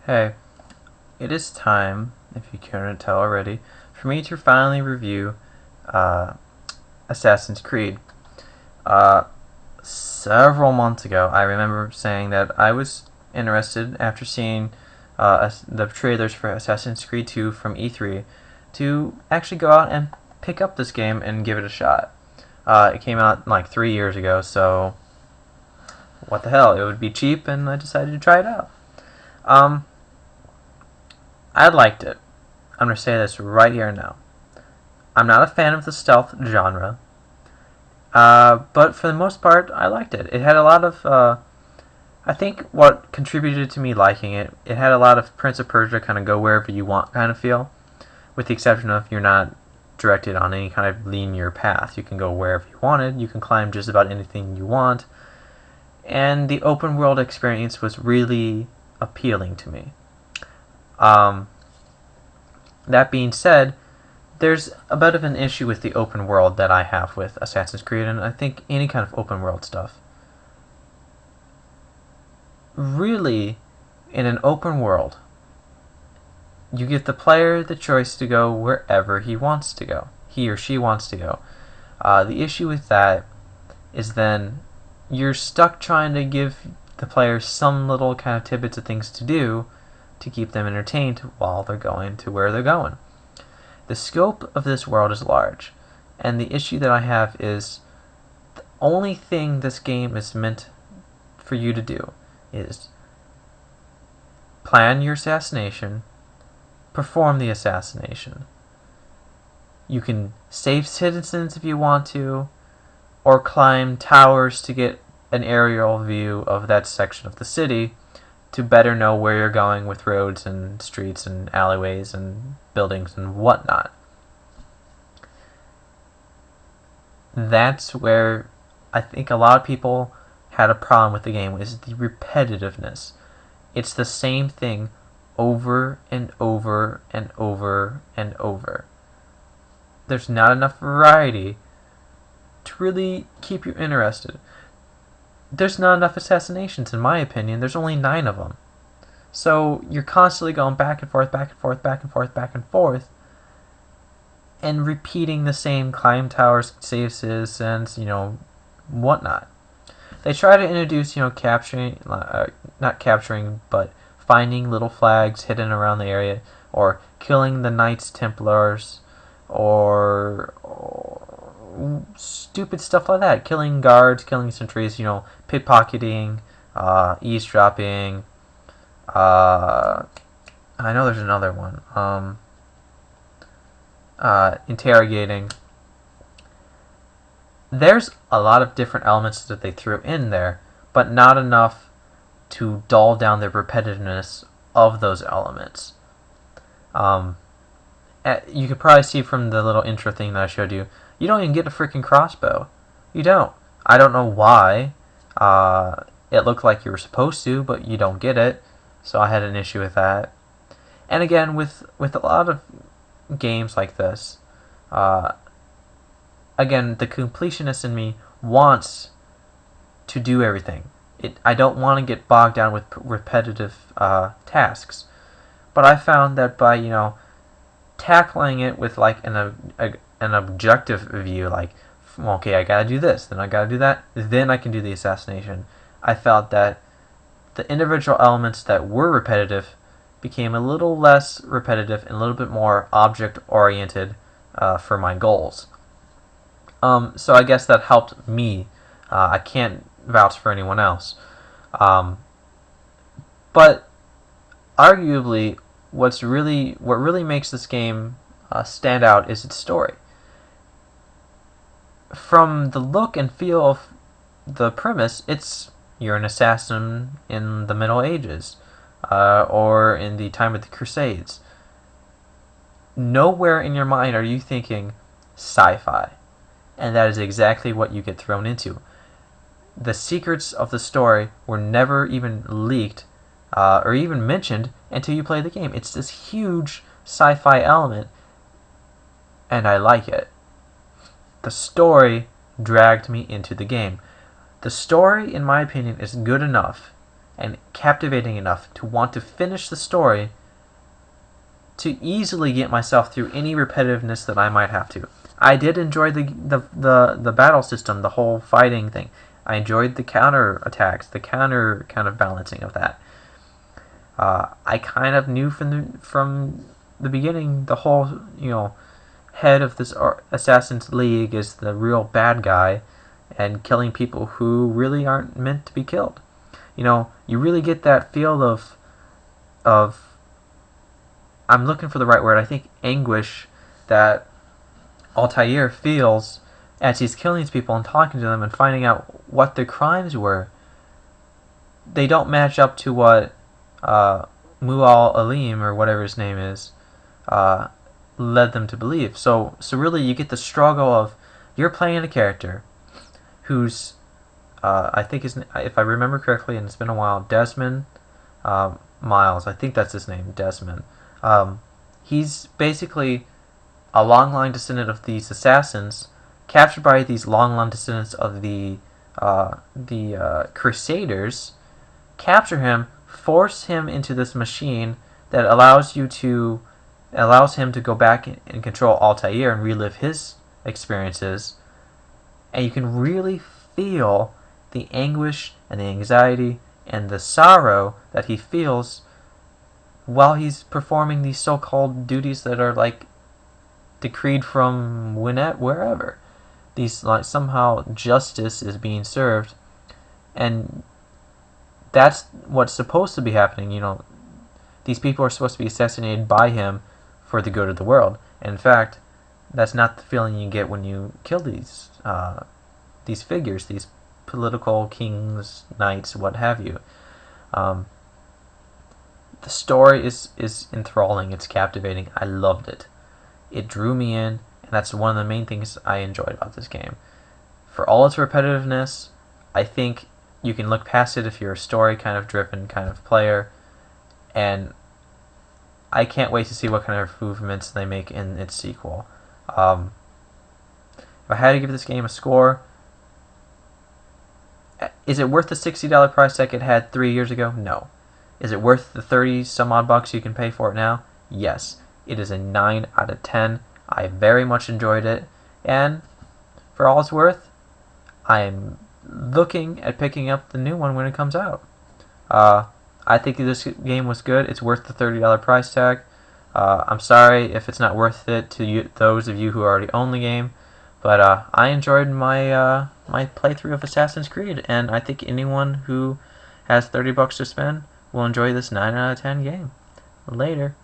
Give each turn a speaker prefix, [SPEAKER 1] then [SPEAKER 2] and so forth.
[SPEAKER 1] Hey, it is time, if you couldn't tell already, for me to finally review uh, Assassin's Creed. Uh, Several months ago, I remember saying that I was interested after seeing the trailers for Assassin's Creed 2 from E3 to actually go out and pick up this game and give it a shot. It came out like 3 years ago, so what the hell? It would be cheap, and I decided to try it out. Um, I liked it. I'm going to say this right here and now. I'm not a fan of the stealth genre, but for the most part, I liked it. It had a lot of, I think what contributed to me liking it, it had a lot of Prince of Persia kind of go wherever you want kind of feel, with the exception of you're not directed on any kind of linear path. You can go wherever you wanted, you can climb just about anything you want, and the open world experience was really appealing to me. Um, that being said, there's a bit of an issue with the open world that I have with Assassin's Creed, and I think any kind of open world stuff. Really, in an open world, you give the player the choice to go wherever he wants to go. He or she wants to go. The issue with that is then you're stuck trying to give the player some little kind of tidbits of things to do to keep them entertained while they're going to where they're going. The scope of this world is large, and the issue that I have is the only thing this game is meant for you to do is plan your assassination, perform the assassination. You can save citizens if you want to, or climb towers to get an aerial view of that section of the city to better know where you're going with roads and streets and alleyways and buildings and whatnot. That's where I think a lot of people had a problem with the game, is the repetitiveness. It's the same thing over and over and over and over. There's not enough variety to really keep you interested. There's not enough assassinations, in my opinion. There's only 9 of them. So you're constantly going back and forth, back and forth, back and forth, back and forth, and repeating the same climb towers, save citizens, whatnot. They try to introduce, capturing, not capturing, but finding little flags hidden around the area, or killing the Knights Templars, or stupid stuff like that. Killing guards, killing sentries, pickpocketing, eavesdropping. I know there's another one. Interrogating. There's a lot of different elements that they threw in there, but not enough to dull down the repetitiveness of those elements. You could probably see from the little intro thing that I showed you, you don't even get a freaking crossbow. You don't. I don't know why. It looked like you were supposed to, but you don't get it. So I had an issue with that. And again, with a lot of games like this, again, the completionist in me wants to do everything. I don't want to get bogged down with repetitive tasks. But I found that by, tackling it with like an objective view, like, okay, I gotta do this, then I gotta do that, then I can do the assassination. I felt that the individual elements that were repetitive became a little less repetitive and a little bit more object-oriented for my goals. So I guess that helped me. I can't vouch for anyone else. But arguably, what really makes this game stand out is its story. From the look and feel of the premise, you're an assassin in the Middle Ages, or in the time of the Crusades. Nowhere in your mind are you thinking sci-fi, and that is exactly what you get thrown into. The secrets of the story were never even leaked or even mentioned until you play the game. It's this huge sci-fi element, and I like it. The story dragged me into the game. The story, in my opinion, is good enough and captivating enough to want to finish the story to easily get myself through any repetitiveness that I might have to. I did enjoy the battle system, the whole fighting thing. I enjoyed the counter attacks, the counter kind of balancing of that. I kind of knew from the beginning the whole, head of this Assassin's League is the real bad guy and killing people who really aren't meant to be killed. You really get that feel of I'm looking for the right word. I think anguish that Altair feels as he's killing these people and talking to them and finding out what their crimes were. They don't match up to what Mual Alim, or whatever his name is, led them to believe. So really you get the struggle of, you're playing a character who's, I think if I remember correctly, and it's been a while, Desmond Miles, I think that's his name, Desmond. He's basically a long line descendant of these assassins, captured by these long line descendants of the Crusaders, capture him, force him into this machine that allows him to go back and control Altair and relive his experiences, and you can really feel the anguish and the anxiety and the sorrow that he feels while he's performing these so-called duties that are like decreed from wherever. These, like, somehow justice is being served, and that's what's supposed to be happening. These people are supposed to be assassinated by him for the good of the world. And in fact, that's not the feeling you get when you kill these figures, these political kings, knights, what have you. The story is enthralling. It's captivating. I loved it. It drew me in, and that's one of the main things I enjoyed about this game. For all its repetitiveness, I think you can look past it if you're a story kind of driven kind of player, and I can't wait to see what kind of improvements they make in its sequel. If I had to give this game a score, is it worth the $60 price tag it had 3 years ago? No. Is it worth the 30 some odd bucks you can pay for it now? Yes. It is a 9 out of 10. I very much enjoyed it, and for all it's worth, I'm looking at picking up the new one when it comes out. I think this game was good. It's worth the $30 price tag. I'm sorry if it's not worth it to those of you who already own the game, but I enjoyed my my playthrough of Assassin's Creed, and I think anyone who has $30 to spend will enjoy this 9 out of 10 game. Later.